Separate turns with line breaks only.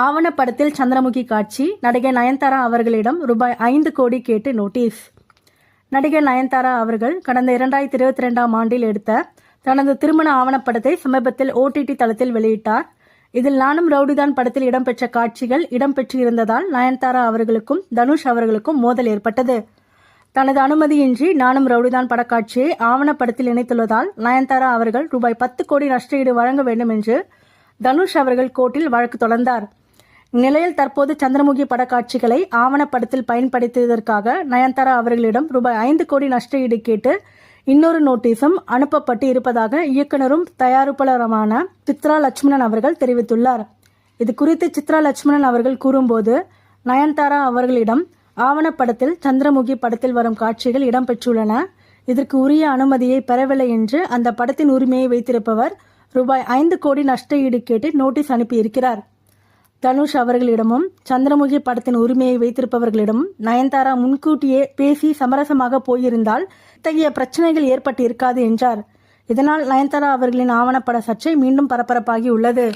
ஆவணப்படத்தில் சந்திரமுகி காட்சி. நடிகை நயன்தாரா அவர்களிடம் ரூபாய் 5 கோடி கேட்டு நோட்டீஸ். நடிகை நயன்தாரா அவர்கள் கடந்த 2022ஆம் ஆண்டில் எடுத்த தனது திருமண ஆவணப்படத்தை சமீபத்தில் OTT தளத்தில் வெளியிட்டார். இதில் நானும் ரவுடிதான் படத்தில் இடம்பெற்ற காட்சிகள் இடம்பெற்றிருந்ததால் நயன்தாரா அவர்களுக்கும் தனுஷ் அவர்களுக்கும் மோதல் ஏற்பட்டது. தனது அனுமதியின்றி நானும் ரவுடிதான் படக்காட்சியை ஆவணப்படத்தில் இணைத்துள்ளதால் நயன்தாரா அவர்கள் ரூபாய் 10 கோடி நஷ்டஈடு வழங்க வேண்டும் என்று தனுஷ் அவர்கள் கோர்ட்டில் வழக்கு தொடர்ந்தார். இந்நிலையில் தற்போது சந்திரமுகி படக்காட்சிகளை ஆவணப்படத்தில் பயன்படுத்தியதற்காக நயன்தாரா அவர்களிடம் ரூபாய் 5 கோடி நஷ்டஈடு கேட்டு இன்னொரு நோட்டீஸும் அனுப்பப்பட்டு இருப்பதாக இயக்குனரும் தயாரிப்பாளருமான சித்ரா லட்சுமணன் அவர்கள் தெரிவித்துள்ளார். இது குறித்து சித்ரா லட்சுமணன் அவர்கள் கூறும்போது, நயன்தாரா அவர்களிடம் ஆவணப்படத்தில் சந்திரமுகி படத்தில் வரும் காட்சிகள் இடம்பெற்றுள்ளன. இதற்கு உரிய அனுமதியை பெறவில்லை என்று அந்த படத்தின் உரிமையை வைத்திருப்பவர் ரூபாய் 5 கோடி நஷ்டஈடு கேட்டு நோட்டீஸ் அனுப்பியிருக்கிறார். தனுஷ் அவர்களிடமும் சந்திரமுகி படத்தின் உரிமையை வைத்திருப்பவர்களிடமும் நயன்தாரா முன்கூட்டியே பேசி சமரசமாக போயிருந்தால் இத்தகைய பிரச்சனைகள் ஏற்பட்டு இருக்காது என்றார். இதனால் நயன்தாரா அவர்களின் ஆவணப்பட சர்ச்சை மீண்டும் பரபரப்பாகி உள்ளது.